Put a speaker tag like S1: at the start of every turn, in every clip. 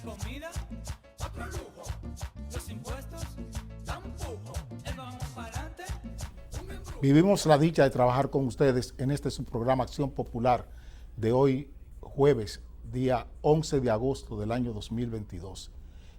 S1: comida, otro lujo. Los impuestos, tampoco. El vamos para adelante, un embrujo.
S2: Vivimos la dicha de trabajar con ustedes en este su programa Acción Popular de hoy, jueves, día 11 de agosto del año 2022.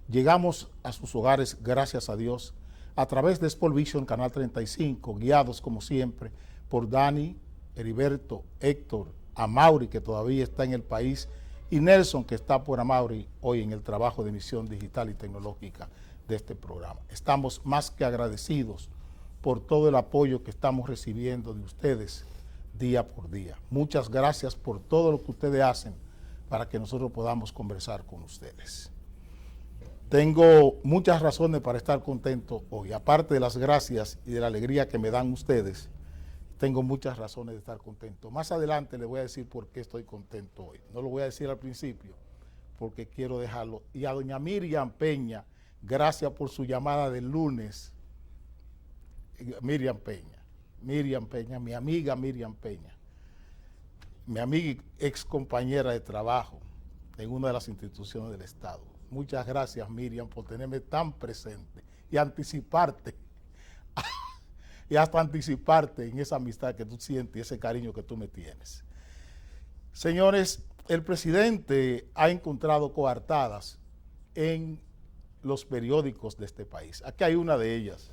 S2: Llegamos a sus hogares, gracias a Dios, a través de Sport Vision, Canal 35, guiados como siempre por Dani, Heriberto, Héctor, Amaury, que todavía está en el país, y Nelson, que está por Amaury hoy en el trabajo de emisión digital y tecnológica de este programa. Estamos más que agradecidos por todo el apoyo que estamos recibiendo de ustedes día por día. Muchas gracias por todo lo que ustedes hacen para que nosotros podamos conversar con ustedes. Tengo muchas razones para estar contento hoy. Aparte de las gracias y de la alegría que me dan ustedes, tengo muchas razones de estar contento. Más adelante les voy a decir por qué estoy contento hoy. No lo voy a decir al principio, porque quiero dejarlo. Y a doña Miriam Peña, gracias por su llamada del lunes. Miriam Peña, mi amiga Miriam Peña, mi amiga y ex compañera de trabajo en una de las instituciones del Estado. Muchas gracias, Miriam, por tenerme tan presente y anticiparte, y hasta anticiparte en esa amistad que tú sientes y ese cariño que tú me tienes. Señores, el presidente ha encontrado coartadas en los periódicos de este país. Aquí hay una de ellas.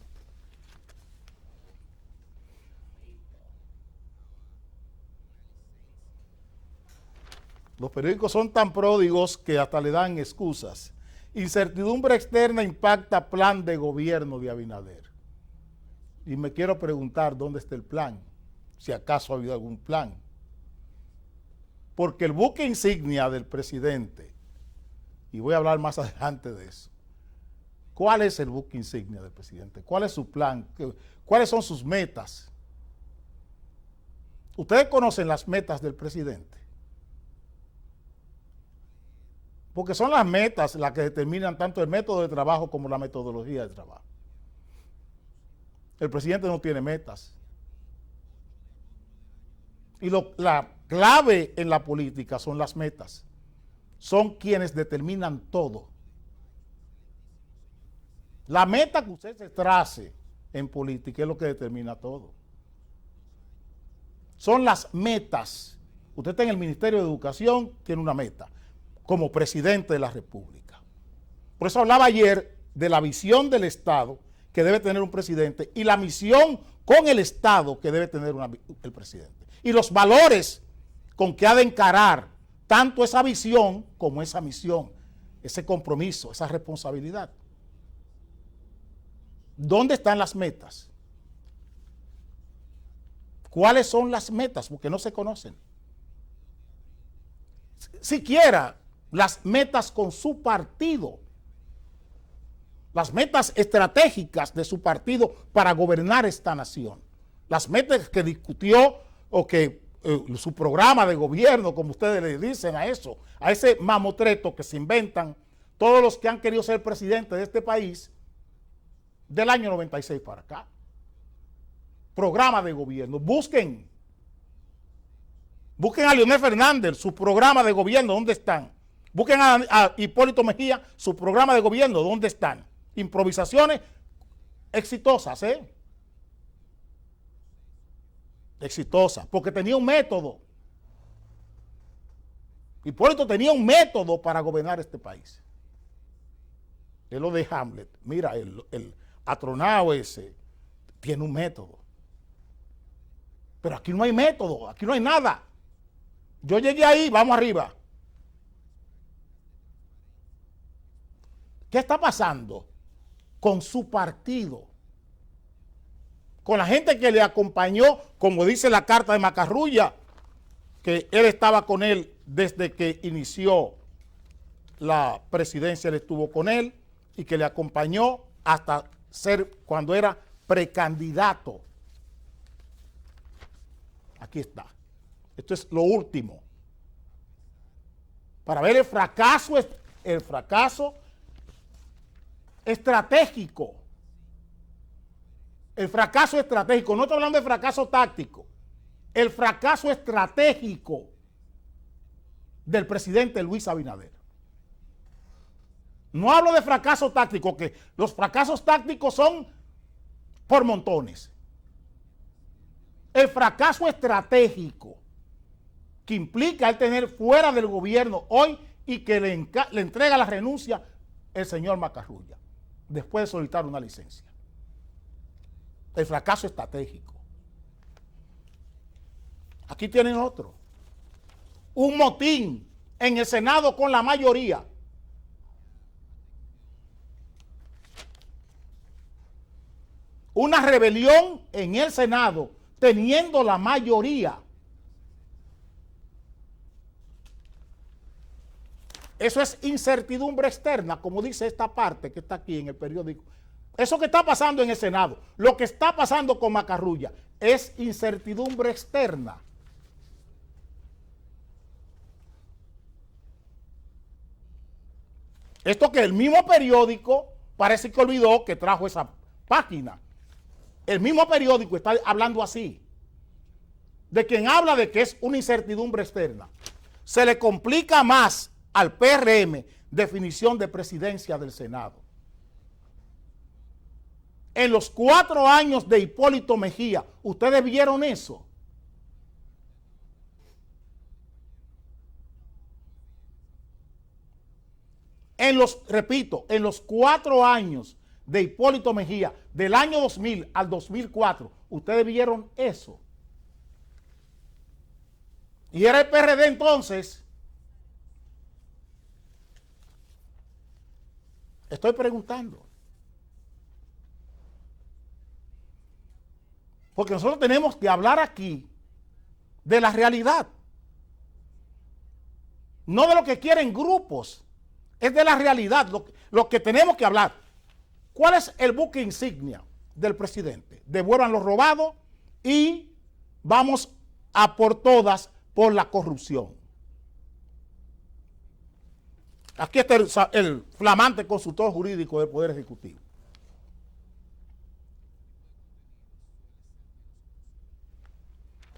S2: Los periódicos son tan pródigos que hasta le dan excusas. Incertidumbre externa impacta plan de gobierno de Abinader. Y me quiero preguntar dónde está el plan, si acaso ha habido algún plan. Porque el buque insignia del presidente, y voy a hablar más adelante de eso, ¿cuál es el buque insignia del presidente? ¿Cuál es su plan? ¿Cuáles son sus metas? ¿Ustedes conocen las metas del presidente? Porque son las metas las que determinan tanto el método de trabajo como la metodología de trabajo. El presidente no tiene metas. Y la clave en la política son las metas. Son quienes determinan todo. La meta que usted se trace en política es lo que determina todo. Son las metas. Usted está en el Ministerio de Educación, tiene una meta como presidente de la República. Por eso hablaba ayer de la visión del Estado que debe tener un presidente y la misión con el Estado que debe tener el presidente. Y los valores con que ha de encarar tanto esa visión como esa misión, ese compromiso, esa responsabilidad. ¿Dónde están las metas? ¿Cuáles son las metas? Porque no se conocen. Siquiera las metas con su partido, las metas estratégicas de su partido para gobernar esta nación, las metas que discutió o que su programa de gobierno, como ustedes le dicen a eso, a ese mamotreto que se inventan todos los que han querido ser presidentes de este país del año 96 para acá. Programa de gobierno, busquen a Leonel Fernández, su programa de gobierno, ¿dónde están? Busquen a Hipólito Mejía, su programa de gobierno, ¿dónde están? Improvisaciones exitosas, exitosas, porque tenía un método. Hipólito tenía un método para gobernar este país. Es lo de Hamlet. Mira, el atronado ese tiene un método. Pero aquí no hay método, aquí no hay nada. Yo llegué ahí, vamos arriba. ¿Qué está pasando con su partido? Con la gente que le acompañó, como dice la carta de Macarrulla, que él estaba con él desde que inició la presidencia, él estuvo con él y que le acompañó hasta ser cuando era precandidato. Aquí está. Esto es lo último. Para ver el fracaso estratégico. El fracaso estratégico. No estoy hablando de fracaso táctico. El fracaso estratégico del presidente Luis Abinader. No hablo de fracaso táctico, que los fracasos tácticos son por montones. El fracaso estratégico que implica el tener fuera del gobierno hoy y que le entrega la renuncia el señor Macarrulla, después de solicitar una licencia. El fracaso estratégico. Aquí tienen otro. Un motín en el Senado con la mayoría. Una rebelión en el Senado teniendo la mayoría. Eso es incertidumbre externa, como dice esta parte que está aquí en el periódico. Eso que está pasando en el Senado, lo que está pasando con Macarrulla, es incertidumbre externa. Esto que el mismo periódico parece que olvidó que trajo esa página. El mismo periódico está hablando así, de quien habla de que es una incertidumbre externa. Se le complica más al PRM definición de presidencia del Senado. En los 4 años de Hipólito Mejía, ¿ustedes vieron eso? Repito, en los 4 años de Hipólito Mejía, del año 2000 al 2004, ¿ustedes vieron eso? Y era el PRD entonces. Estoy preguntando. Porque nosotros tenemos que hablar aquí de la realidad. No de lo que quieren grupos. Es de la realidad lo que tenemos que hablar. ¿Cuál es el buque insignia del presidente? Devuelvan lo robado y vamos a por todas por la corrupción. Aquí está el flamante consultor jurídico del Poder Ejecutivo.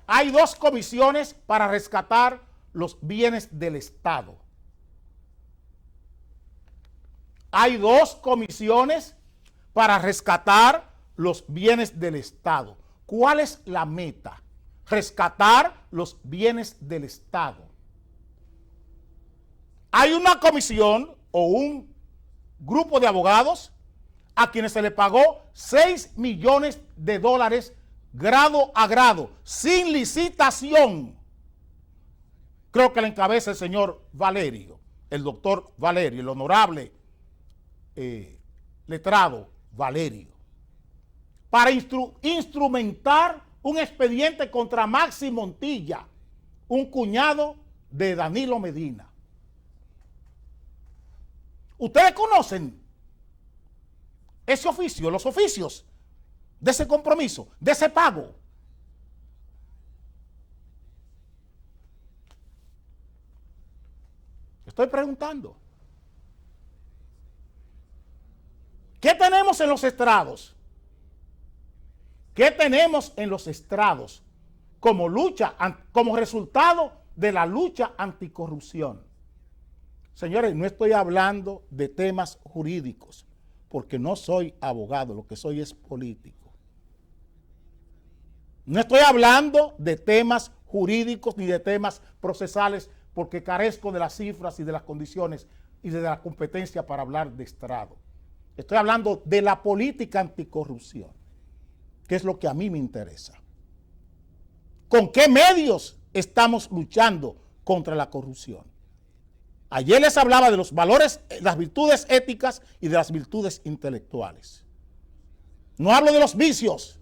S2: Hay 2 comisiones para rescatar los bienes del Estado. Hay 2 comisiones para rescatar los bienes del Estado. ¿Cuál es la meta? Rescatar los bienes del Estado. Hay una comisión o un grupo de abogados a quienes se le pagó $6 millones grado a grado, sin licitación. Creo que la encabeza el señor Valerio, el doctor Valerio, el honorable letrado Valerio, para instrumentar un expediente contra Maxi Montilla, un cuñado de Danilo Medina. Ustedes conocen ese oficio, los oficios de ese compromiso, de ese pago. Estoy preguntando. ¿Qué tenemos en los estrados? ¿Qué tenemos en los estrados como lucha, como resultado de la lucha anticorrupción? Señores, no estoy hablando de temas jurídicos, porque no soy abogado, lo que soy es político. No estoy hablando de temas jurídicos ni de temas procesales, porque carezco de las cifras y de las condiciones y de la competencia para hablar de estrado. Estoy hablando de la política anticorrupción, que es lo que a mí me interesa. ¿Con qué medios estamos luchando contra la corrupción? Ayer les hablaba de los valores, las virtudes éticas y de las virtudes intelectuales. No hablo de los vicios.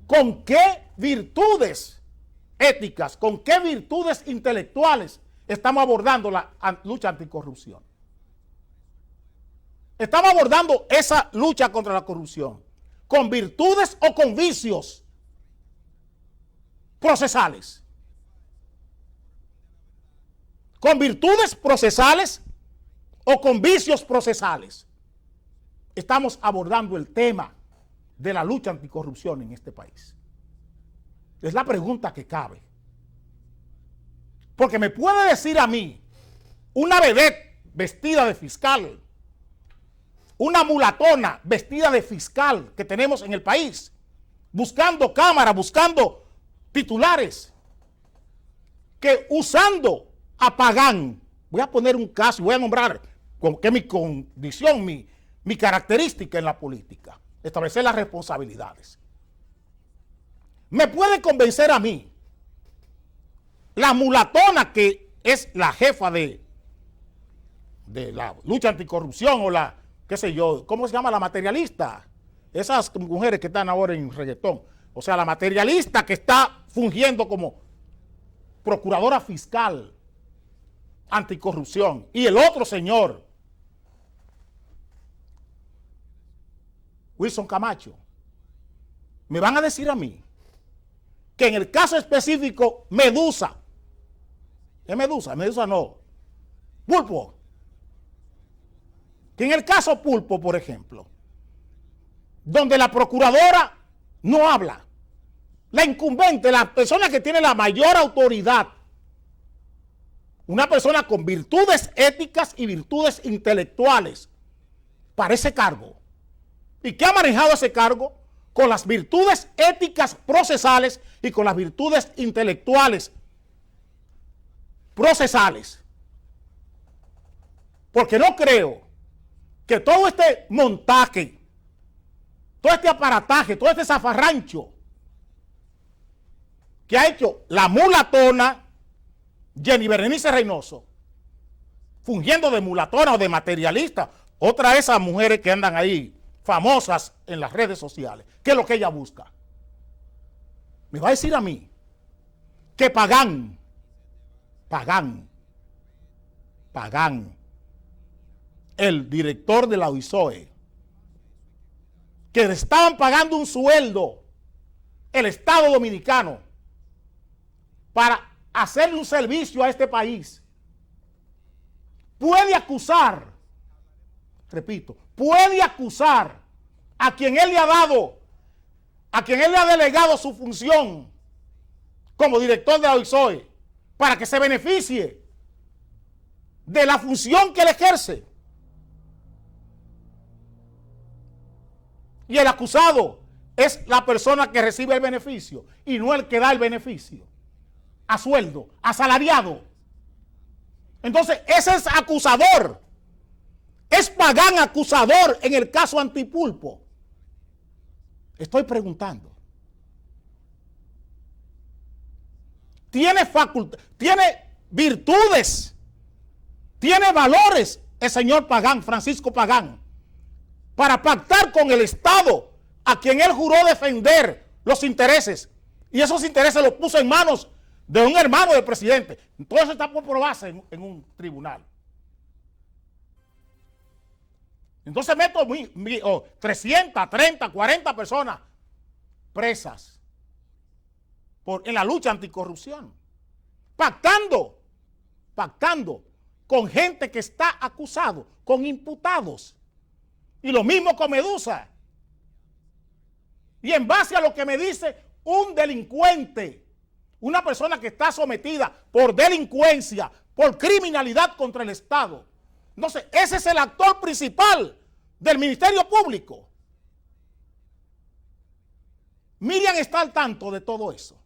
S2: ¿Con qué virtudes éticas, con qué virtudes intelectuales estamos abordando la lucha anticorrupción? Estamos abordando esa lucha contra la corrupción con virtudes o con vicios procesales. Con virtudes procesales o con vicios procesales. Estamos abordando el tema de la lucha anticorrupción en este país. Es la pregunta que cabe. Porque me puede decir a mí, una vedette vestida de fiscal, una mulatona vestida de fiscal que tenemos en el país, buscando cámara, buscando titulares, que usando a Pagán, voy a poner un caso, voy a nombrar que es mi condición, mi característica en la política, establecer las responsabilidades. Me puede convencer a mí, la mulatona que es la jefa de la lucha anticorrupción o la, qué sé yo, ¿cómo se llama? La materialista. Esas mujeres que están ahora en reggaetón. O sea, la materialista que está fungiendo como procuradora fiscal anticorrupción. Y el otro señor, Wilson Camacho, me van a decir a mí que en el caso específico Medusa, ¿es Medusa? Medusa no, Pulpo, que en el caso Pulpo, por ejemplo, donde la procuradora no habla, la incumbente, la persona que tiene la mayor autoridad, una persona con virtudes éticas y virtudes intelectuales para ese cargo, y que ha manejado ese cargo con las virtudes éticas procesales y con las virtudes intelectuales procesales. Porque no creo que todo este montaje, todo este aparataje, todo este zafarrancho que ha hecho la mulatona Jenny Berenice Reynoso, fungiendo de mulatona o de materialista, otra de esas mujeres que andan ahí famosas en las redes sociales, ¿qué es lo que ella busca? Me va a decir a mí que Pagán, el director de la OISOE, que le estaban pagando un sueldo el Estado Dominicano para hacerle un servicio a este país, puede acusar, repito, puede acusar a quien él le ha dado, a quien él le ha delegado su función como director de la OISOE para que se beneficie de la función que él ejerce. Y el acusado es la persona que recibe el beneficio y no el que da el beneficio a sueldo, asalariado. Entonces, ese es acusador. Es Pagán acusador en el caso Antipulpo. Estoy preguntando. Tiene facultad, tiene virtudes, tiene valores el señor Pagán, Francisco Pagán, para pactar con el Estado a quien él juró defender los intereses. Y esos intereses los puso en manos de un hermano del presidente. Todo eso está por probarse en un tribunal. Entonces meto 300, 30, 40 personas presas en la lucha anticorrupción. Pactando con gente que está acusado, con imputados. Y lo mismo con Medusa. Y en base a lo que me dice un delincuente, una persona que está sometida por delincuencia, por criminalidad contra el Estado. Entonces, ese es el actor principal del Ministerio Público. Miriam está al tanto de todo eso.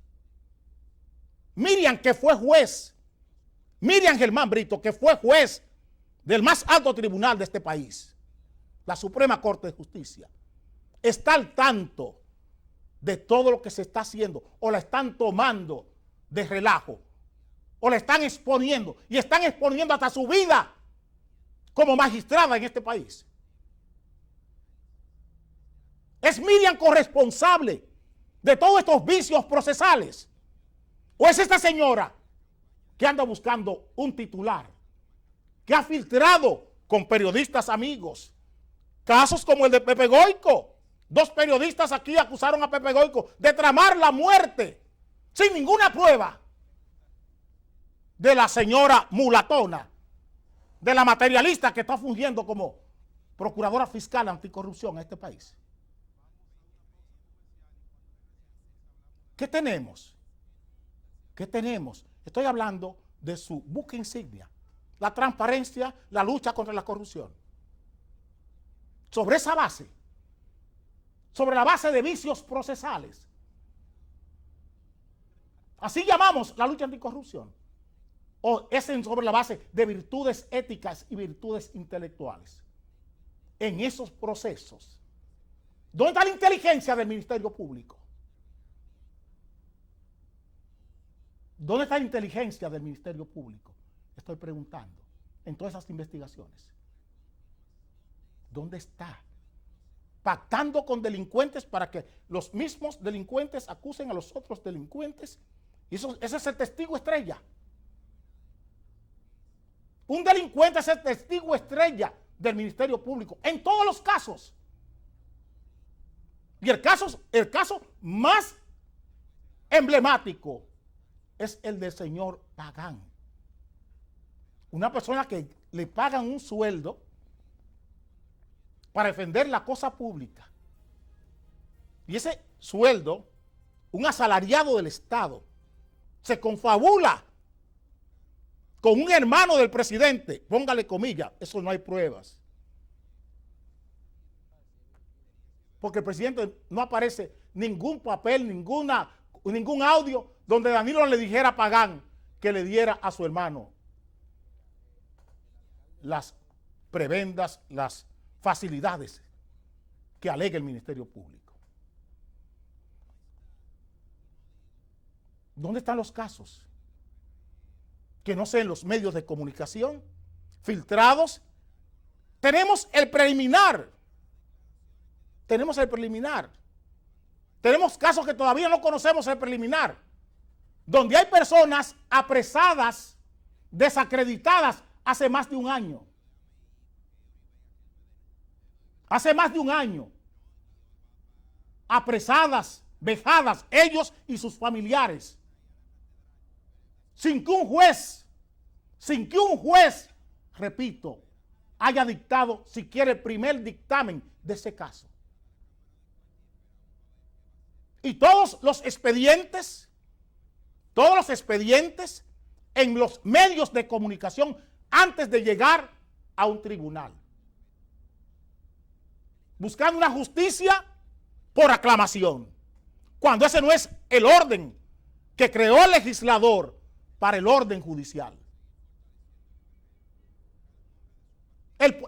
S2: Miriam, que fue juez, Miriam Germán Brito, que fue juez del más alto tribunal de este país, la Suprema Corte de Justicia, está al tanto de todo lo que se está haciendo, o la están tomando de relajo, o la están exponiendo, y están exponiendo hasta su vida como magistrada en este país. ¿Es Miriam corresponsable de todos estos vicios procesales? ¿O es esta señora que anda buscando un titular, que ha filtrado con periodistas amigos casos como el de Pepe Goyco? 2 periodistas aquí acusaron a Pepe Goyco de tramar la muerte sin ninguna prueba de la señora mulatona, de la materialista que está fungiendo como procuradora fiscal anticorrupción en este país. ¿Qué tenemos? ¿Qué tenemos? Estoy hablando de su buque insignia, la transparencia, la lucha contra la corrupción. Sobre esa base, sobre la base de vicios procesales. Así llamamos la lucha anticorrupción. O es sobre la base de virtudes éticas y virtudes intelectuales. En esos procesos, ¿dónde está la inteligencia del Ministerio Público? ¿Dónde está la inteligencia del Ministerio Público? Estoy preguntando. En todas esas investigaciones. ¿Dónde está? Pactando con delincuentes para que los mismos delincuentes acusen a los otros delincuentes. Y ese es el testigo estrella. Un delincuente es el testigo estrella del Ministerio Público en todos los casos. Y el caso más emblemático es el del señor Pagán. Una persona que le pagan un sueldo para defender la cosa pública. Y ese sueldo, un asalariado del Estado, se confabula con un hermano del presidente, póngale comillas, eso no hay pruebas. Porque el presidente no aparece ningún papel, ningún audio donde Danilo le dijera a Pagán que le diera a su hermano las prebendas, las facilidades que alega el Ministerio Público. ¿Dónde están los casos? Que no sé, en los medios de comunicación, filtrados. Tenemos el preliminar. Tenemos casos que todavía no conocemos el preliminar, donde hay personas apresadas, desacreditadas hace más de un año. Hace más de un año. Apresadas, vejadas, ellos y sus familiares. Sin que un juez, repito, haya dictado siquiera el primer dictamen de ese caso. Y todos los expedientes en los medios de comunicación antes de llegar a un tribunal. Buscando una justicia por aclamación, cuando ese no es el orden que creó el legislador para el orden judicial.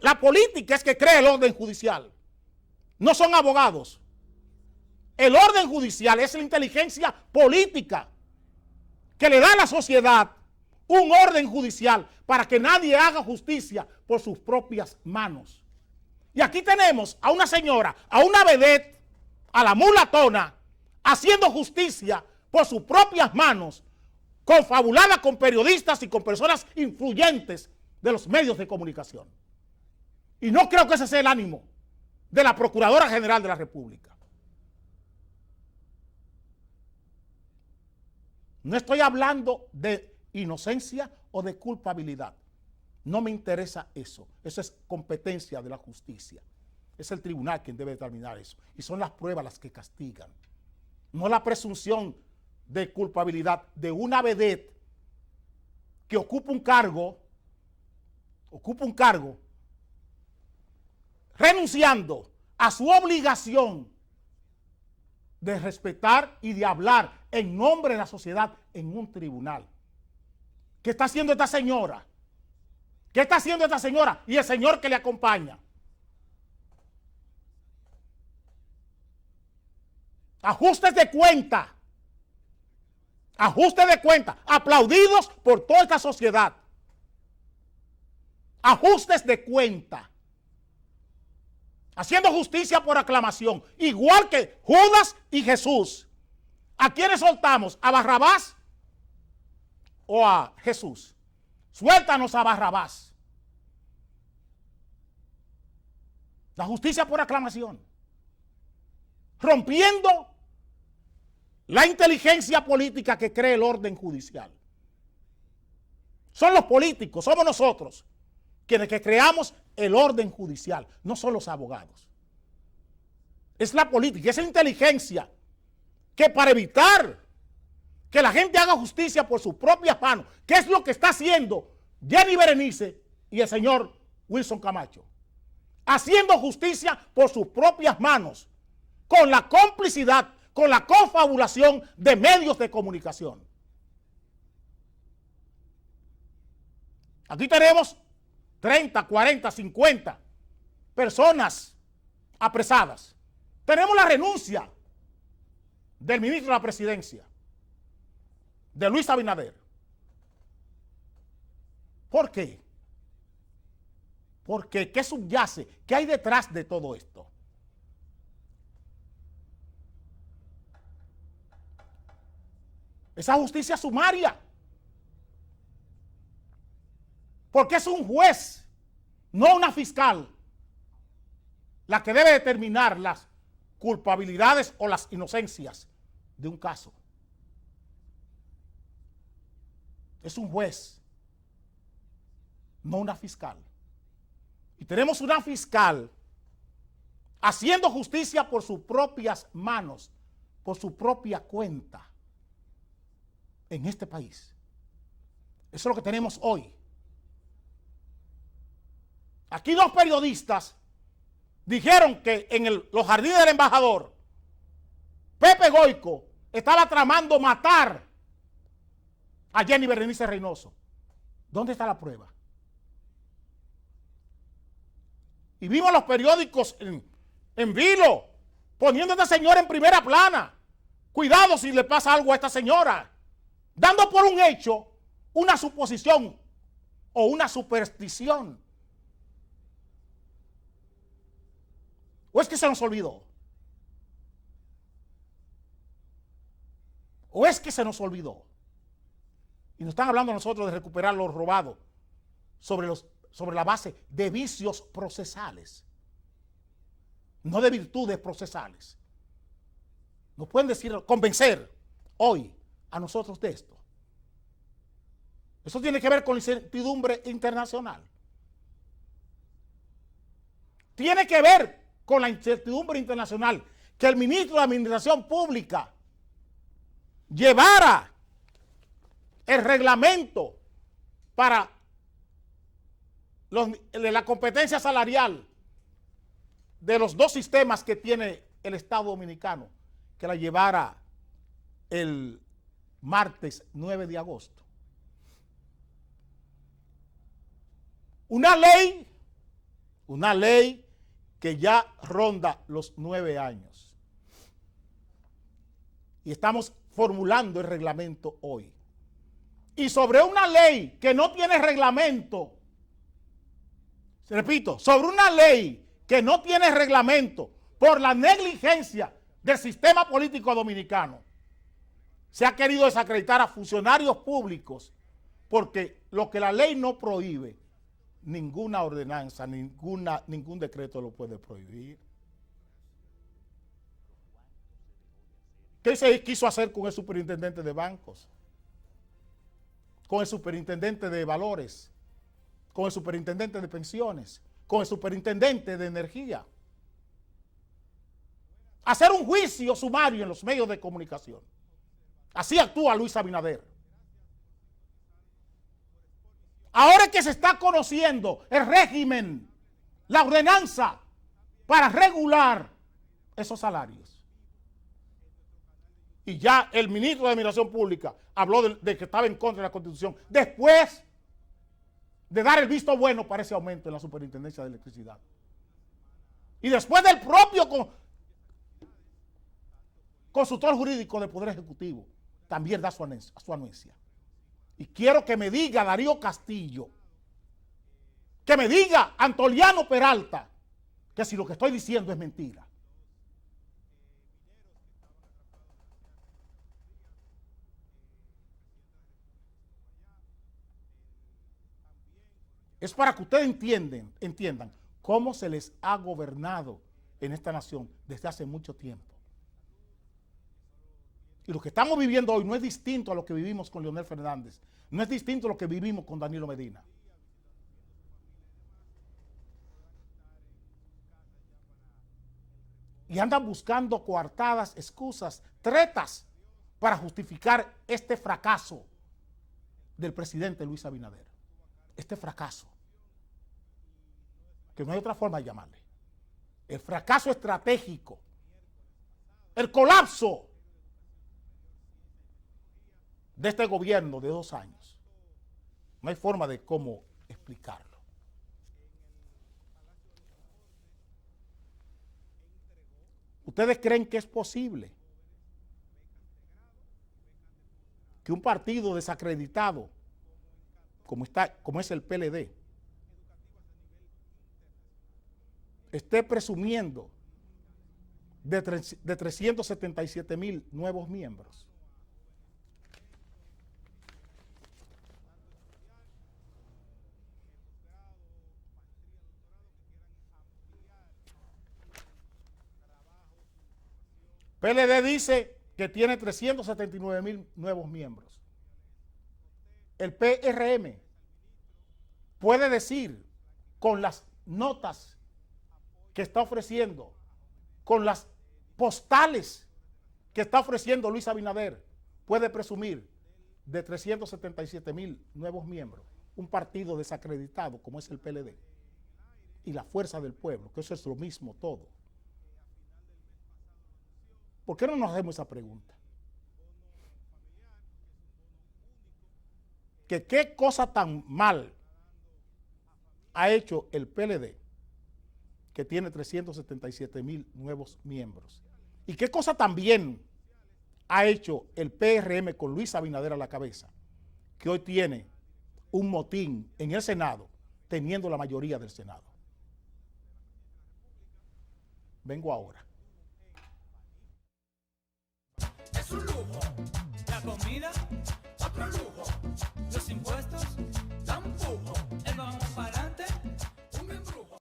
S2: La política es que crea el orden judicial, no son abogados. El orden judicial es la inteligencia política que le da a la sociedad un orden judicial para que nadie haga justicia por sus propias manos. Y aquí tenemos a una señora, a una vedette, a la mulatona, haciendo justicia por sus propias manos, confabulada con periodistas y con personas influyentes de los medios de comunicación. Y no creo que ese sea el ánimo de la Procuradora General de la República. No estoy hablando de inocencia o de culpabilidad. No me interesa eso. Eso es competencia de la justicia. Es el tribunal quien debe determinar eso. Y son las pruebas las que castigan. No la presunción de culpabilidad de una vedette que ocupa un cargo renunciando a su obligación de respetar y de hablar en nombre de la sociedad en un tribunal. ¿Qué está haciendo esta señora? ¿Qué está haciendo esta señora y el señor que le acompaña? Ajustes de cuenta. Ajustes de cuenta. Aplaudidos por toda esta sociedad. Ajustes de cuenta. Haciendo justicia por aclamación. Igual que Judas y Jesús. ¿A quiénes soltamos? ¿A Barrabás o a Jesús? Suéltanos a Barrabás. La justicia por aclamación. Rompiendo la inteligencia política que cree el orden judicial. Son los políticos, somos nosotros, quienes que creamos el orden judicial, no son los abogados. Es la política, es la inteligencia que para evitar que la gente haga justicia por sus propias manos, que es lo que está haciendo Jenny Berenice y el señor Wilson Camacho, haciendo justicia por sus propias manos, con la complicidad, con la confabulación de medios de comunicación. Aquí tenemos 30, 40, 50 personas apresadas. Tenemos la renuncia del ministro de la Presidencia, de Luis Abinader. ¿Por qué? Porque ¿qué subyace? ¿Qué hay detrás de todo esto? Esa justicia sumaria. Porque es un juez, no una fiscal, la que debe determinar las culpabilidades o las inocencias de un caso. Es un juez, no una fiscal. Y tenemos una fiscal haciendo justicia por sus propias manos, por su propia cuenta en este país. Eso es lo que tenemos hoy. Aquí dos periodistas dijeron que en los jardines del embajador, Pepe Goico estaba tramando matar a Jenny Berenice Reynoso. ¿Dónde está la prueba? Y vimos los periódicos en vilo poniendo a esta señora en primera plana. Cuidado si le pasa algo a esta señora. Dando por un hecho una suposición o una superstición. ¿O es que se nos olvidó? ¿O es que se nos olvidó? Y nos están hablando a nosotros de recuperar lo robado sobre la base de vicios procesales, no de virtudes procesales. Nos pueden decir, convencer hoy a nosotros de esto. Eso tiene que ver con la incertidumbre internacional. Tiene que ver con la incertidumbre internacional que el ministro de Administración Pública llevara el reglamento para la competencia salarial de los dos sistemas que tiene el Estado Dominicano, que la llevara el martes 9 de agosto. Una ley que ya ronda los 9 años. Y estamos formulando el reglamento hoy. Y sobre una ley que no tiene reglamento, repito, sobre una ley que no tiene reglamento por la negligencia del sistema político dominicano, se ha querido desacreditar a funcionarios públicos porque lo que la ley no prohíbe, ninguna ordenanza, ningún decreto lo puede prohibir. ¿Qué se quiso hacer con el superintendente de bancos? Con el superintendente de valores, con el superintendente de pensiones, con el superintendente de energía. Hacer un juicio sumario en los medios de comunicación. Así actúa Luis Abinader. Ahora que se está conociendo el régimen, la ordenanza para regular esos salarios. Y ya el ministro de Administración Pública habló de que estaba en contra de la Constitución. Después de dar el visto bueno para ese aumento en la Superintendencia de Electricidad. Y después del propio consultor jurídico del Poder Ejecutivo también da su anuencia. Y quiero que me diga Darío Castillo, que me diga Antoliano Peralta, que si lo que estoy diciendo es mentira. Es para que ustedes entiendan cómo se les ha gobernado en esta nación desde hace mucho tiempo. Y lo que estamos viviendo hoy no es distinto a lo que vivimos con Leonel Fernández, no es distinto a lo que vivimos con Danilo Medina. Y andan buscando coartadas, excusas, tretas para justificar este fracaso del presidente Luis Abinader. este fracaso, que no hay otra forma de llamarle, el fracaso estratégico, el colapso de este gobierno de 2 años. No hay forma de cómo explicarlo. ¿Ustedes creen que es posible que un partido desacreditado como es el PLD esté presumiendo de 377,000 nuevos miembros? PLD dice que tiene 379,000 nuevos miembros. El PRM puede decir, con las notas que está ofreciendo, con las postales que está ofreciendo Luis Abinader, puede presumir de 377,000 nuevos miembros. Un partido desacreditado como es el PLD y la Fuerza del Pueblo, que eso es lo mismo todo. ¿Por qué no nos hacemos esa pregunta? Que qué cosa tan mal ha hecho el PLD, que tiene 377,000 nuevos miembros. ¿Y qué cosa tan bien ha hecho el PRM con Luis Abinader a la cabeza, que hoy tiene un motín en el Senado, teniendo la mayoría del Senado? Vengo ahora.
S1: Es un lujo, la comida, otro lujo, los impuestos, tampoco, el vamos para adelante, un embrujo.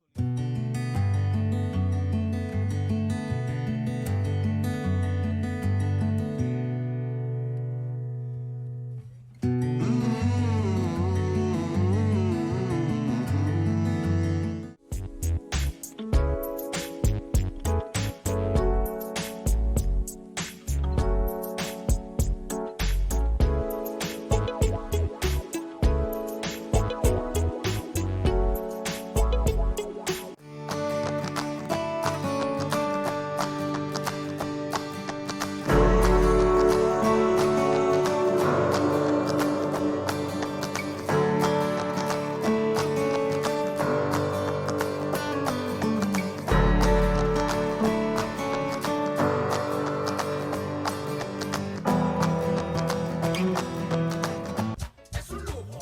S1: Es un lujo,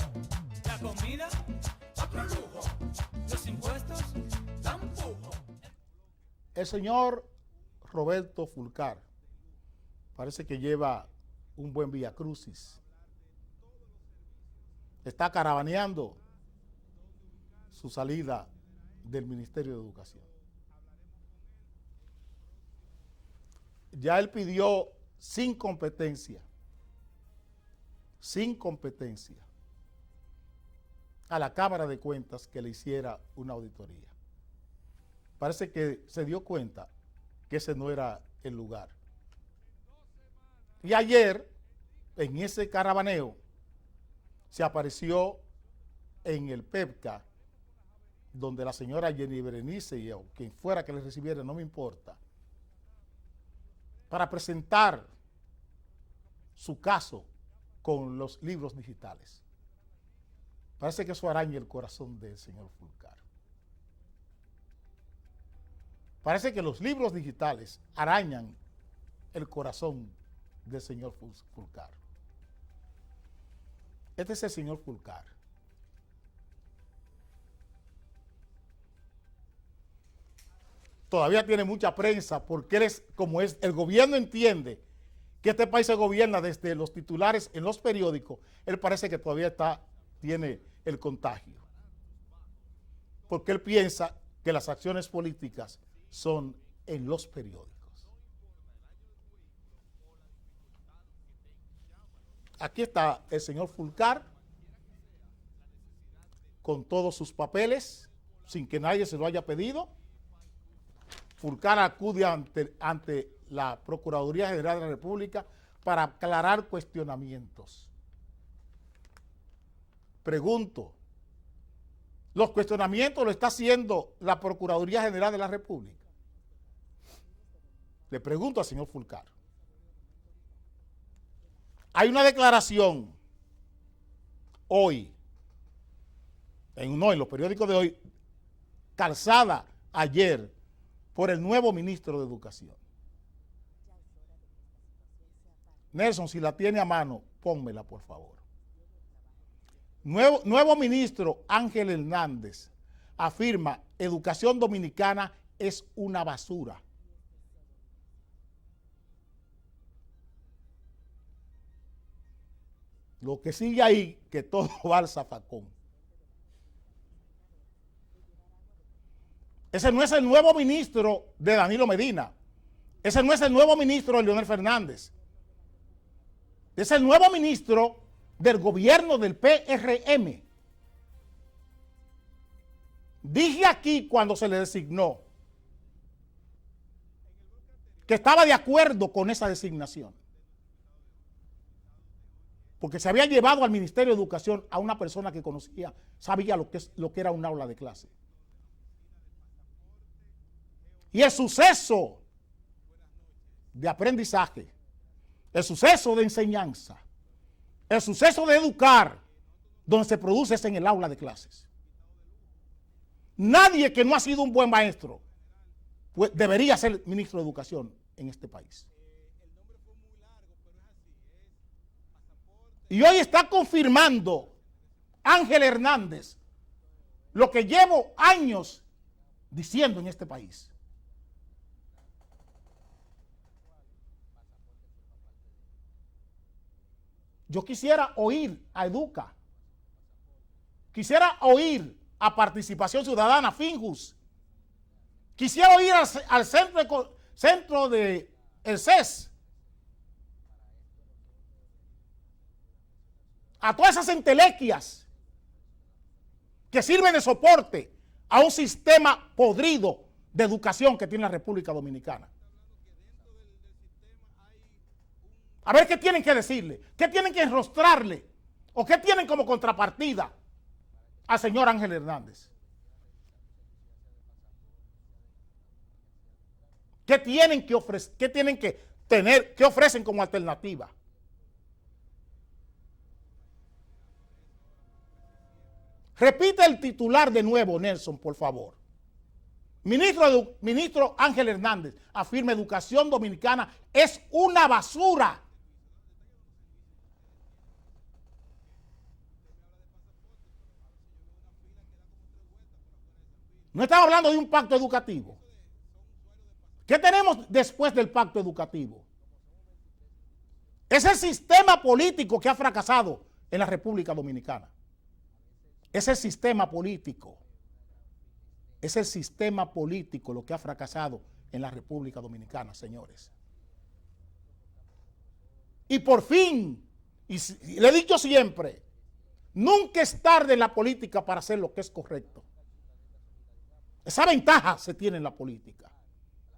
S1: la comida, otro lujo, los impuestos, tampoco.
S2: El señor Roberto Fulcar parece que lleva un buen Vía Crucis. Está caravaneando su salida del Ministerio de Educación. Ya él pidió sin competencia a la Cámara de Cuentas que le hiciera una auditoría. Parece que se dio cuenta que ese no era el lugar. Y ayer, en ese caravaneo, se apareció en el PEPCA, donde la señora Jenny Berenice y o quien fuera que le recibiera, no me importa, para presentar su caso con los libros digitales. Parece que eso araña el corazón del señor Fulcar. Parece que los libros digitales arañan el corazón del señor Fulcar. Este es el señor Fulcar. Todavía tiene mucha prensa porque él es como es. El gobierno entiende que este país se gobierna desde los titulares en los periódicos. Él parece que todavía tiene el contagio. Porque él piensa que las acciones políticas son en los periódicos. Aquí está el señor Fulcar con todos sus papeles, sin que nadie se lo haya pedido. Fulcar acude ante la Procuraduría General de la República para aclarar cuestionamientos. Pregunto, Los cuestionamientos lo está haciendo la Procuraduría General de la República. Le pregunto al señor Fulcar. Hay una declaración hoy, en los periódicos de hoy, calzada ayer por el nuevo ministro de Educación. Nelson, si la tiene a mano, pónmela, por favor. Nuevo ministro Ángel Hernández afirma: educación dominicana es una basura. Lo que sigue ahí, que todo va al zafacón. Ese no es el nuevo ministro de Danilo Medina. Ese no es el nuevo ministro de Leonel Fernández. Es el nuevo ministro del gobierno del PRM. Dije aquí cuando se le designó que estaba de acuerdo con esa designación, porque se había llevado al Ministerio de Educación a una persona que conocía, sabía lo que era un aula de clase. Y el suceso de aprendizaje, el suceso de enseñanza, el suceso de educar, donde se produce es en el aula de clases. Nadie que no ha sido un buen maestro pues, debería ser ministro de Educación en este país. Y hoy está confirmando Ángel Hernández lo que llevo años diciendo en este país. Yo quisiera oír a Educa, quisiera oír a Participación Ciudadana, Finjus, quisiera oír al centro de el CES, a todas esas entelequias que sirven de soporte a un sistema podrido de educación que tiene la República Dominicana. A ver qué tienen que decirle, qué tienen que enrostrarle, o qué tienen como contrapartida al señor Ángel Hernández. ¿Qué tienen que ofrecer, qué tienen que tener, qué ofrecen como alternativa? Repite el titular de nuevo, Nelson, por favor. Ministro Ángel Hernández afirma: educación dominicana es una basura. No estamos hablando de un pacto educativo. ¿Qué tenemos después del pacto educativo? Es el sistema político que ha fracasado en la República Dominicana. Es el sistema político. Es el sistema político lo que ha fracasado en la República Dominicana, señores. Y por fin, y le he dicho siempre, nunca es tarde en la política para hacer lo que es correcto. Esa ventaja se tiene en la política,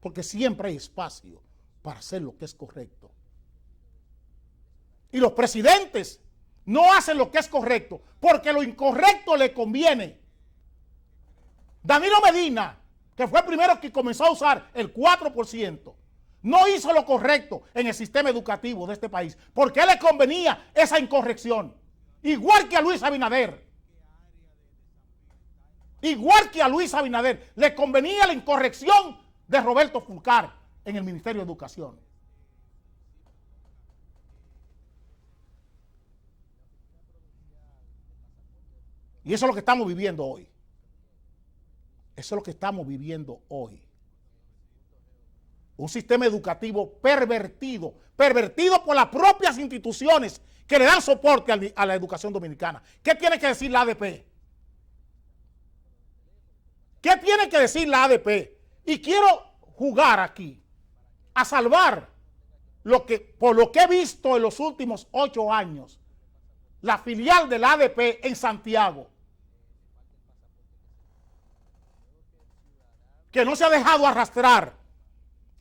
S2: porque siempre hay espacio para hacer lo que es correcto. Y los presidentes no hacen lo que es correcto, porque lo incorrecto le conviene. Danilo Medina, que fue el primero que comenzó a usar el 4%, no hizo lo correcto en el sistema educativo de este país, porque a él le convenía esa incorrección. Igual que a Luis Abinader. Igual que a Luis Abinader, le convenía la incorrección de Roberto Fulcar en el Ministerio de Educación. Y eso es lo que estamos viviendo hoy. Eso es lo que estamos viviendo hoy. Un sistema educativo pervertido, pervertido por las propias instituciones que le dan soporte a la educación dominicana. ¿Qué tiene que decir la ADP? ¿Qué tiene que decir la ADP? Y quiero jugar aquí a salvar por lo que he visto en los últimos 8 años, la filial de la ADP en Santiago, que no se ha dejado arrastrar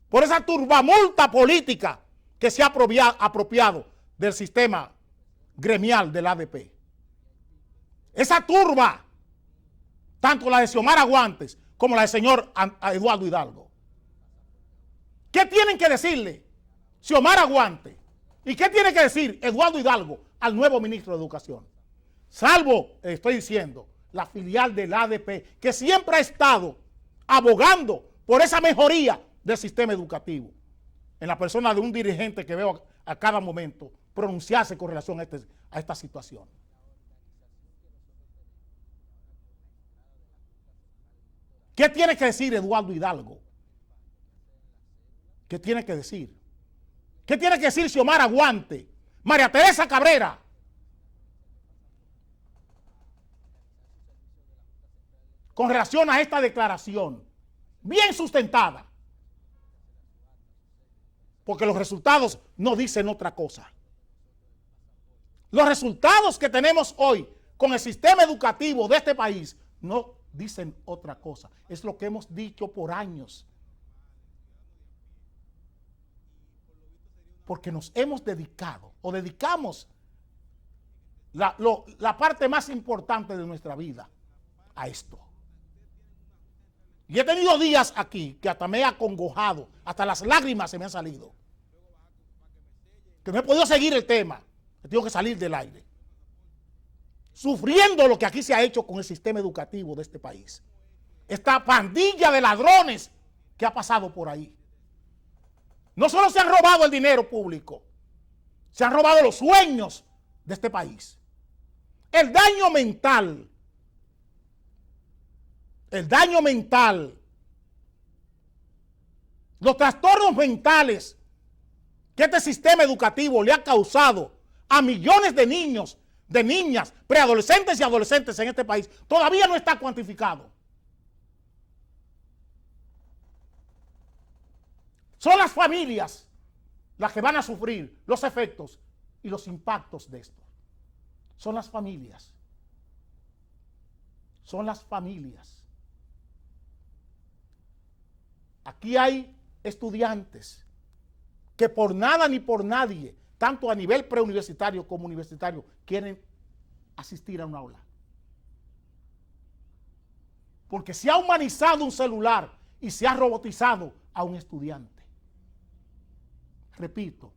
S2: por esa turbamulta política que se ha apropiado del sistema gremial del ADP. Esa turba tanto la de Xiomara Guantes como la del señor Eduardo Hidalgo. ¿Qué tienen que decirle Xiomara Guantes y qué tiene que decir Eduardo Hidalgo al nuevo ministro de Educación? Salvo, estoy diciendo, la filial del ADP, que siempre ha estado abogando por esa mejoría del sistema educativo, en la persona de un dirigente que veo a cada momento pronunciarse con relación a esta situación. ¿Qué tiene que decir Eduardo Hidalgo? ¿Qué tiene que decir? ¿Qué tiene que decir Xiomara Guantes, María Teresa Cabrera? Con relación a esta declaración, bien sustentada, porque los resultados no dicen otra cosa. Los resultados que tenemos hoy con el sistema educativo de este país no dicen otra cosa. Es lo que hemos dicho por años. Porque nos hemos dedicado o dedicamos la parte más importante de nuestra vida a esto. Y he tenido días aquí que hasta me he acongojado, hasta las lágrimas se me han salido. Que no he podido seguir el tema, que tengo que salir del aire. Sufriendo lo que aquí se ha hecho con el sistema educativo de este país. Esta pandilla de ladrones que ha pasado por ahí. No solo se han robado el dinero público, se han robado los sueños de este país. El daño mental, los trastornos mentales que este sistema educativo le ha causado a millones de niños, de niñas, preadolescentes y adolescentes en este país, todavía no está cuantificado. Son las familias las que van a sufrir los efectos y los impactos de esto. Son las familias. Son las familias. Aquí hay estudiantes que por nada ni por nadie, tanto a nivel preuniversitario como universitario, quieren asistir a un aula. Porque se ha humanizado un celular y se ha robotizado a un estudiante. Repito,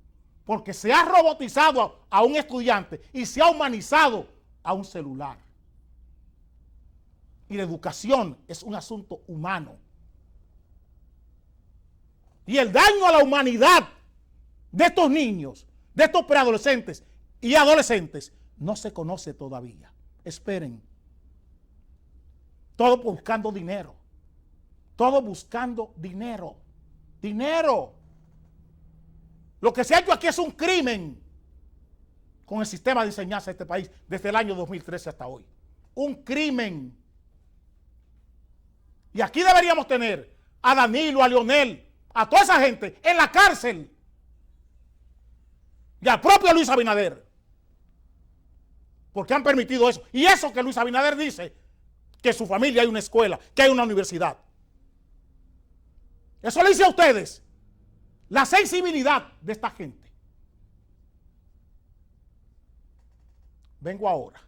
S2: porque se ha robotizado a un estudiante y se ha humanizado a un celular. Y la educación es un asunto humano. Y el daño a la humanidad de estos niños, de estos preadolescentes y adolescentes, no se conoce todavía. Esperen. Todo buscando dinero. Todo buscando dinero. Dinero. Lo que se ha hecho aquí es un crimen con el sistema de enseñanza de este país desde el año 2013 hasta hoy. Un crimen. Y aquí deberíamos tener a Danilo, a Leonel, a toda esa gente en la cárcel. Y al propio Luis Abinader. Porque han permitido eso. Y eso que Luis Abinader dice, que en su familia hay una escuela, que hay una universidad. Eso le dice a ustedes la sensibilidad de esta gente. Vengo ahora.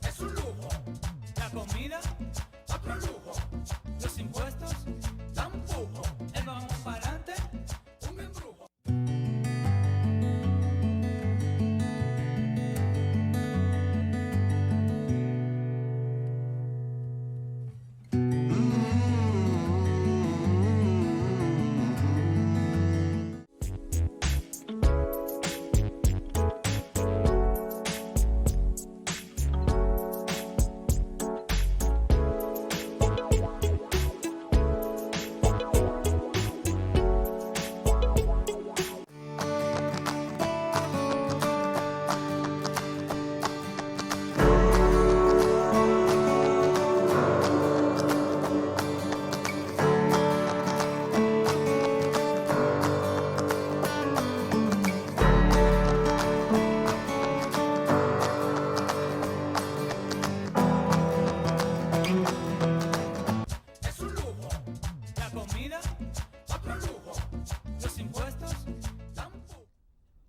S1: Es un lujo. La comida, otro lujo. Los impuestos, tampoco. El vamos para adelante, un embrujo.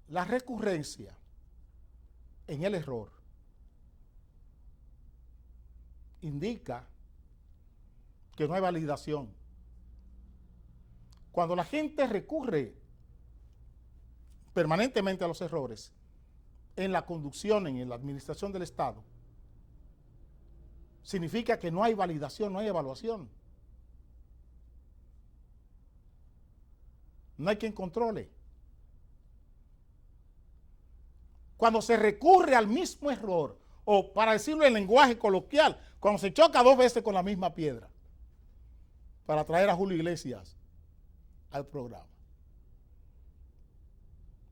S2: La recurrencia en el error indica que no hay validación. Cuando la gente recurre permanentemente a los errores en la conducción, en la administración del Estado, significa que no hay validación, no hay evaluación. No hay quien controle. Cuando se recurre al mismo error, o para decirlo en lenguaje coloquial, cuando se choca dos veces con la misma piedra, para traer a Julio Iglesias al programa.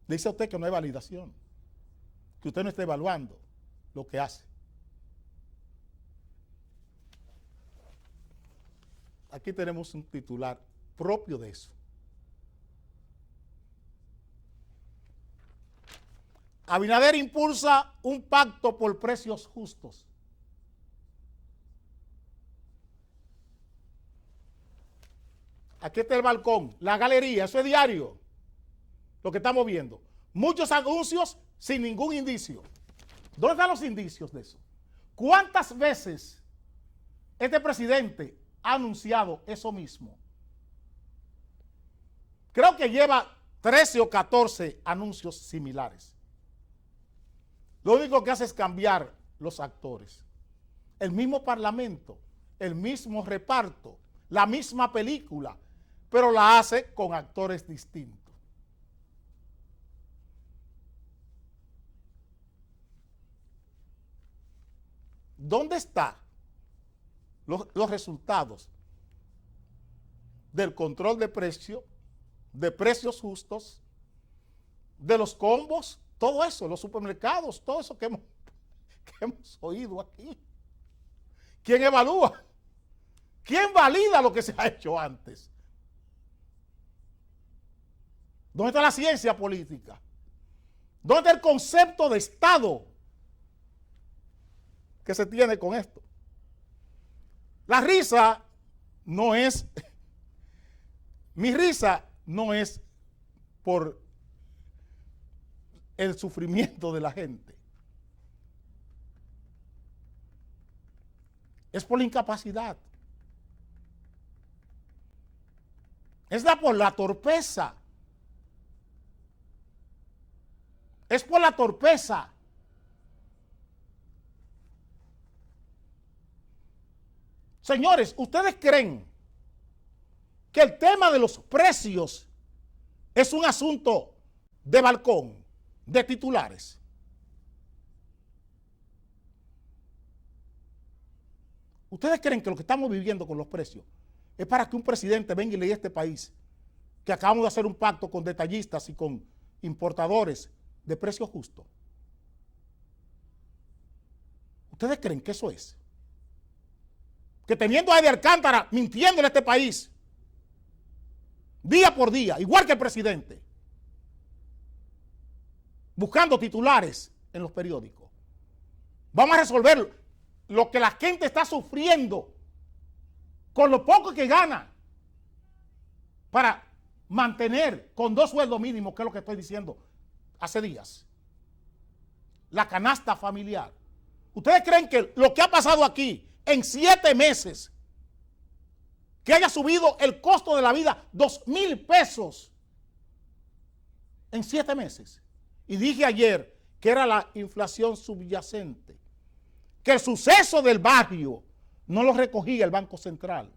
S2: Dice a usted que no hay validación, que usted no está evaluando lo que hace. Aquí tenemos un titular propio de eso. Abinader impulsa un pacto por precios justos. Aquí está el balcón, la galería, eso es diario, lo que estamos viendo. Muchos anuncios sin ningún indicio. ¿Dónde están los indicios de eso? ¿Cuántas veces este presidente ha anunciado eso mismo? Creo que lleva 13 o 14 anuncios similares. Lo único que hace es cambiar los actores. El mismo parlamento, el mismo reparto, la misma película, pero la hace con actores distintos. ¿Dónde están los resultados del control de precio, de precios justos, de los combos, todo eso, los supermercados, todo eso que hemos oído aquí? ¿Quién evalúa? ¿Quién valida lo que se ha hecho antes? ¿Dónde está la ciencia política? ¿Dónde está el concepto de Estado que se tiene con esto? La risa no es, mi risa no es por el sufrimiento de la gente. Es por la incapacidad. Es por la torpeza. Es por la torpeza. Señores, ¿ustedes creen que el tema de los precios es un asunto de balcón, de titulares? ¿Ustedes creen que lo que estamos viviendo con los precios es para que un presidente venga y le diga a este país que acabamos de hacer un pacto con detallistas y con importadores de precio justo? ¿Ustedes creen que eso es? Que teniendo a Eddie Alcántara mintiéndole a este país día por día, igual que el presidente, buscando titulares en los periódicos, vamos a resolver lo que la gente está sufriendo con lo poco que gana para mantener con 2 sueldos mínimos, que es lo que estoy diciendo hace días, la canasta familiar? ¿Ustedes creen que lo que ha pasado aquí en 7 meses, que haya subido el costo de la vida 2,000 pesos en 7 meses? Y dije ayer que era la inflación subyacente, que el suceso del barrio no lo recogía el Banco Central.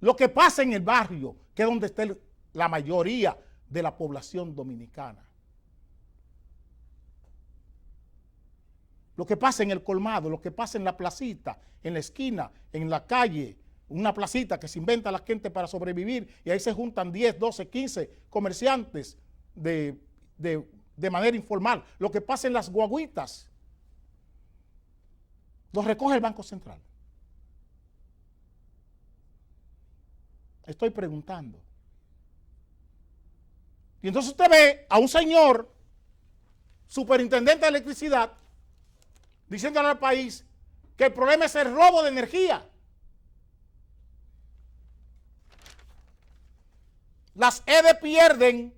S2: Lo que pasa en el barrio, que es donde está la mayoría de la población dominicana. Lo que pasa en el colmado, lo que pasa en la placita, en la esquina, en la calle, una placita que se inventa la gente para sobrevivir, y ahí se juntan 10, 12, 15 comerciantes de manera informal. Lo que pasa en las guaguitas, lo recoge el Banco Central. Estoy preguntando. Y entonces usted ve a un señor, superintendente de electricidad, diciéndole al país que el problema es el robo de energía. Las EDE pierden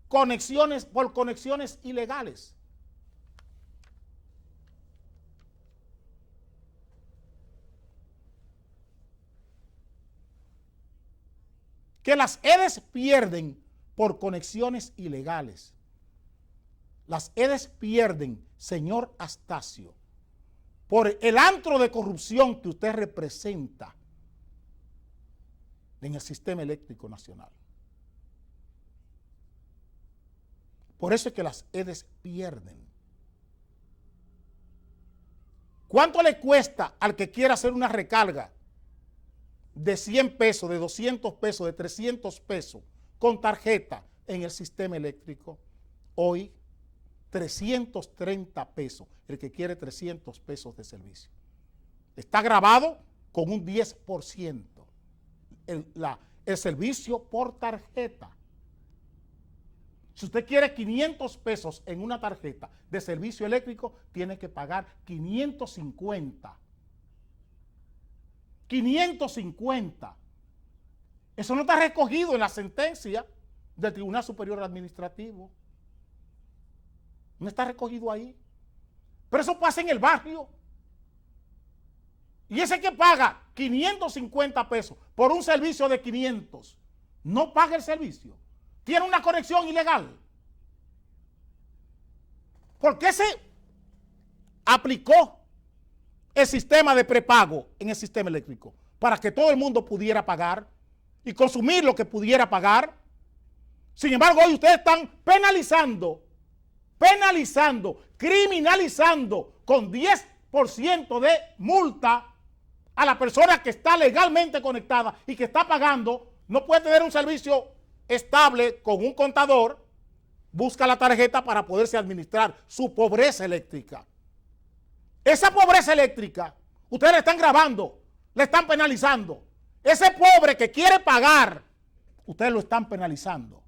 S2: conexiones por conexiones ilegales. que las EDES pierden por conexiones ilegales. Las EDES pierden, señor Astacio, por el antro de corrupción que usted representa en el sistema eléctrico nacional. Por eso es que las EDES pierden. ¿Cuánto le cuesta al que quiera hacer una recarga de 100 pesos, de 200 pesos, de 300 pesos con tarjeta en el sistema eléctrico? Hoy, 330 pesos, el que quiere 300 pesos de servicio. Está grabado con un 10%. El servicio por tarjeta. Si usted quiere 500 pesos en una tarjeta de servicio eléctrico, tiene que pagar 550. 550. Eso no está recogido en la sentencia del Tribunal Superior Administrativo. No está recogido ahí. Pero eso pasa en el barrio. Y ese que paga 550 pesos por un servicio de 500, no paga el servicio. Tiene una conexión ilegal. ¿Por qué se aplicó el sistema de prepago en el sistema eléctrico? Para que todo el mundo pudiera pagar y consumir lo que pudiera pagar. Sin embargo, hoy ustedes están penalizando, criminalizando con 10% de multa a la persona que está legalmente conectada y que está pagando. No puede tener un servicio estable con un contador, busca la tarjeta para poderse administrar su pobreza eléctrica. Esa pobreza eléctrica, ustedes le están grabando, le están penalizando. Ese pobre que quiere pagar, ustedes lo están penalizando.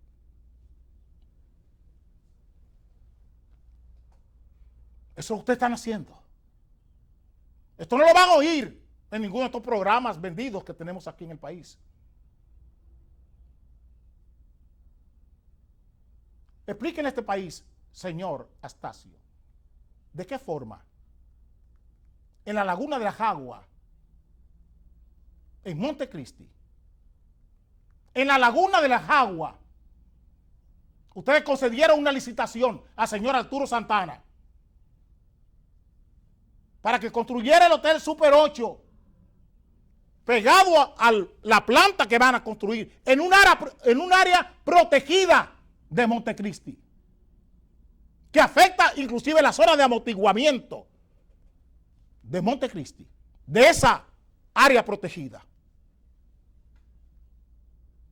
S2: Eso es lo que ustedes están haciendo. Esto no lo van a oír en ninguno de estos programas vendidos que tenemos aquí en el país. Explique en este país, señor Astacio, ¿de qué forma en la Laguna de la Jagua, en Montecristi, en la Laguna de la Jagua, ustedes concedieron una licitación al señor Arturo Santana para que construyera el Hotel Super 8 pegado a la planta que van a construir en un área protegida de Montecristi, que afecta inclusive la zona de amortiguamiento de Montecristi, de esa área protegida.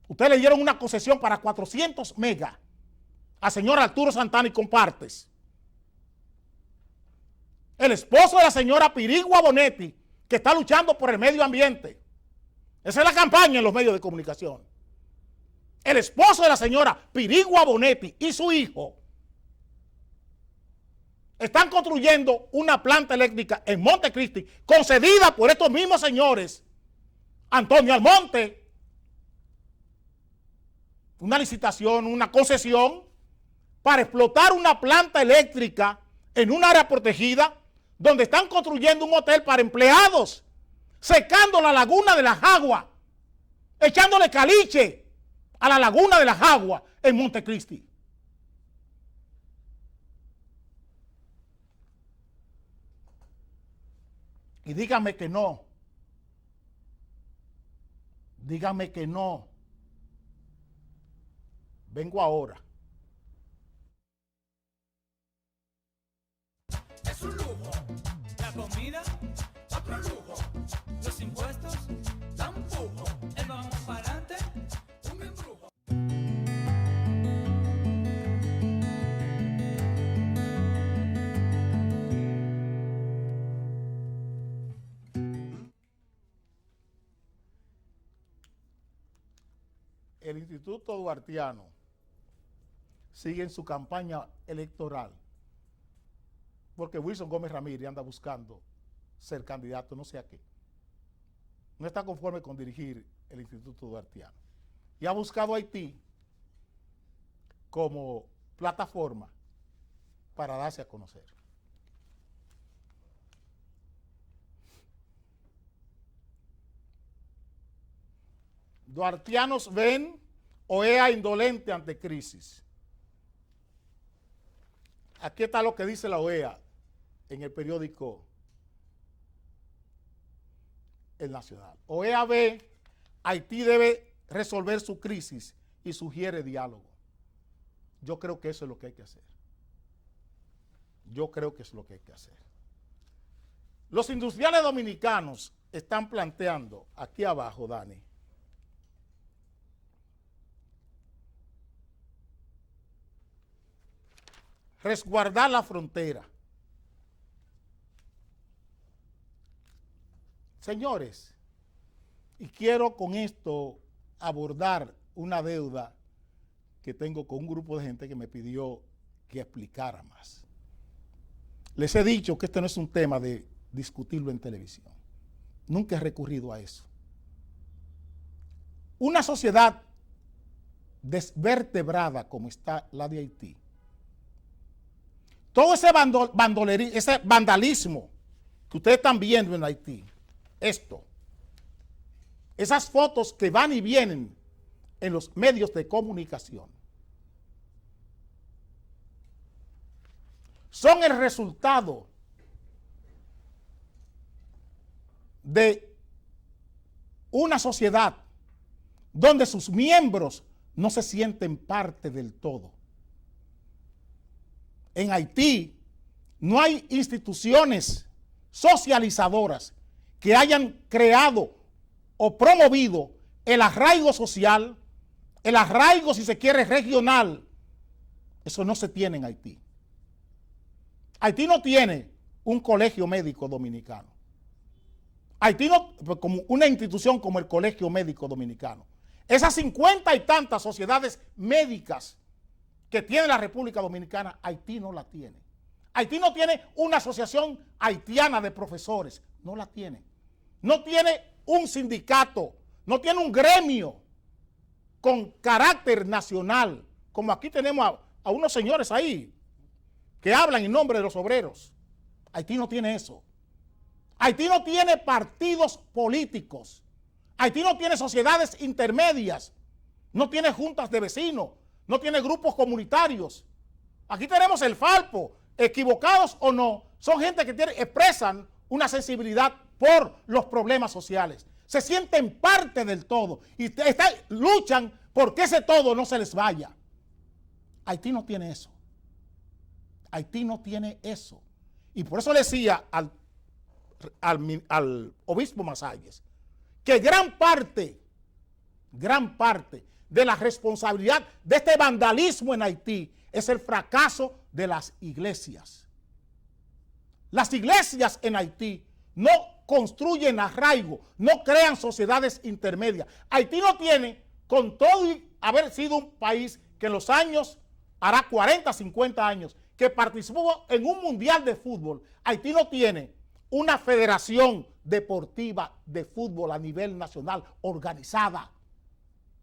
S2: Ustedes le dieron una concesión para 400 megas al señor Arturo Santana y compartes. El esposo de la señora Pirigua Bonetti, que está luchando por el medio ambiente. Esa es la campaña en los medios de comunicación. El esposo de la señora Pirigua Bonetti y su hijo están construyendo una planta eléctrica en Montecristi, concedida por estos mismos señores, Antonio Almonte, una licitación, una concesión, para explotar una planta eléctrica en un área protegida, donde están construyendo un hotel para empleados, secando la Laguna de la Jagua, echándole caliche a la Laguna de la Jagua en Montecristi. Y díganme que no. Díganme que no. Vengo ahora.
S1: Es un lujo. La comida, otro lujo. Los impuestos, tampoco. El vamos para adelante, un embrujo.
S2: El Instituto Duartiano sigue en su campaña electoral porque Wilson Gómez Ramírez anda buscando ser candidato no sé a qué. No está conforme con dirigir el Instituto Duartiano. Y ha buscado a Haití como plataforma para darse a conocer. duartianos ven OEA indolente ante crisis. Aquí está lo que dice la OEA en el periódico El Nacional. OEA ve, Haití debe resolver su crisis y sugiere diálogo. Yo creo que eso es lo que hay que hacer. Yo creo que es lo que hay que hacer. Los industriales dominicanos están planteando, aquí abajo, Dani, resguardar la frontera. Señores, y quiero con esto abordar una deuda que tengo con un grupo de gente que me pidió que explicara más. Les he dicho que este no es un tema de discutirlo en televisión. Nunca he recurrido a eso. Una sociedad desvertebrada como está la de Haití, todo ese ese vandalismo que ustedes están viendo en Haití, esas fotos que van y vienen en los medios de comunicación, son el resultado de una sociedad donde sus miembros no se sienten parte del todo. En Haití no hay instituciones socializadoras que hayan creado o promovido el arraigo social, el arraigo, si se quiere, regional. Eso no se tiene en Haití. Haití no tiene un colegio médico dominicano. Haití no, como una institución como el Colegio Médico Dominicano. Esas 50 y tantas sociedades médicas que tiene la República Dominicana, Haití no la tiene. Haití no tiene una asociación haitiana de profesores, no la tiene. No tiene un sindicato, no tiene un gremio con carácter nacional, como aquí tenemos a unos señores ahí que hablan en nombre de los obreros. Haití no tiene eso. Haití no tiene partidos políticos. Haití no tiene sociedades intermedias. No tiene juntas de vecinos. No tiene grupos comunitarios. Aquí tenemos el Falpo. Equivocados o no, son gente que expresan una sensibilidad por los problemas sociales. Se sienten parte del todo y luchan porque ese todo no se les vaya. Haití no tiene eso. Haití no tiene eso. Y por eso le decía al obispo Masalles que gran parte de la responsabilidad de este vandalismo en Haití es el fracaso de las iglesias. Las iglesias en Haití no construyen arraigo, no crean sociedades intermedias. Haití no tiene, con todo y haber sido un país que en los años, hará 40, 50 años, que participó en un mundial de fútbol, Haití no tiene una federación deportiva de fútbol a nivel nacional organizada.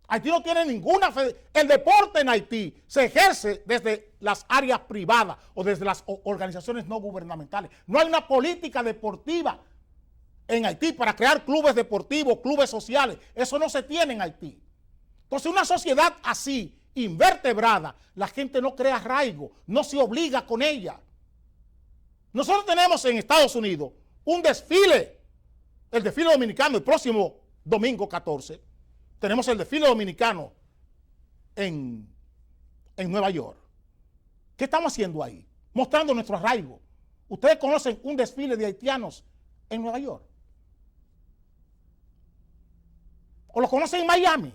S2: Haití no tiene ninguna federación. El deporte en Haití se ejerce desde las áreas privadas o desde las organizaciones no gubernamentales. No hay una política deportiva en Haití para crear clubes deportivos, clubes sociales. Eso no se tiene en Haití. Entonces, una sociedad así, invertebrada, la gente no crea arraigo, no se obliga con ella. Nosotros tenemos en Estados Unidos un desfile, el desfile dominicano, el próximo domingo 14. Tenemos el desfile dominicano en Nueva York. ¿Qué estamos haciendo ahí? Mostrando nuestro arraigo. ¿Ustedes conocen un desfile de haitianos en Nueva York? ¿O lo conocen en Miami?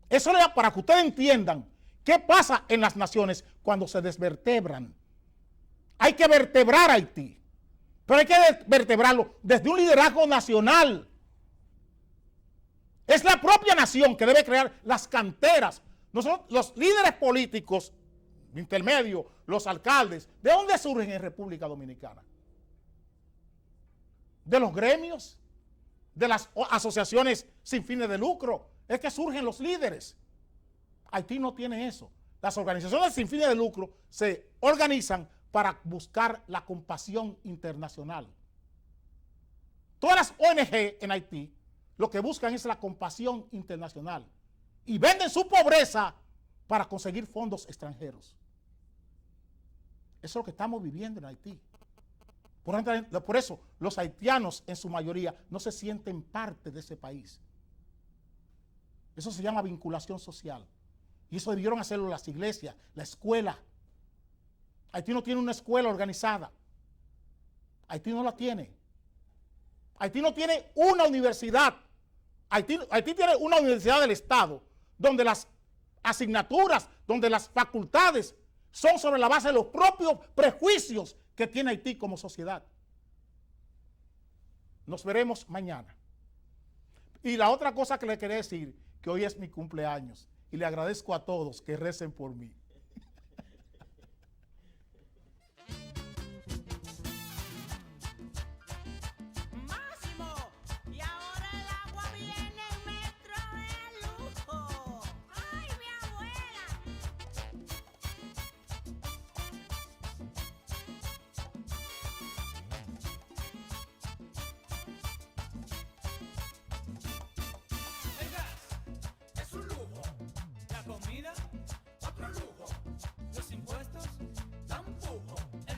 S2: Eso es para que ustedes entiendan qué pasa en las naciones cuando se desvertebran. Hay que vertebrar a Haití. Pero hay que vertebrarlo desde un liderazgo nacional. Es la propia nación que debe crear las canteras. Nosotros, los líderes políticos intermedios, los alcaldes, ¿de dónde surgen en República Dominicana? De los gremios, de las asociaciones sin fines de lucro. Es que surgen los líderes. Haití no tiene eso. Las organizaciones sin fines de lucro se organizan para buscar la compasión internacional. Todas las ONG en Haití lo que buscan es la compasión internacional y venden su pobreza para conseguir fondos extranjeros. Eso es lo que estamos viviendo en Haití. Por eso los haitianos en su mayoría no se sienten parte de ese país. Eso se llama vinculación social. Y eso debieron hacerlo las iglesias, la escuela. Haití no tiene una escuela organizada. Haití no la tiene. Haití no tiene una universidad. Haití tiene una universidad del Estado, donde las asignaturas, donde las facultades son sobre la base de los propios prejuicios que tiene Haití como sociedad. Nos veremos mañana. Y la otra cosa que le quería decir, que hoy es mi cumpleaños, y le agradezco a todos que recen por mí.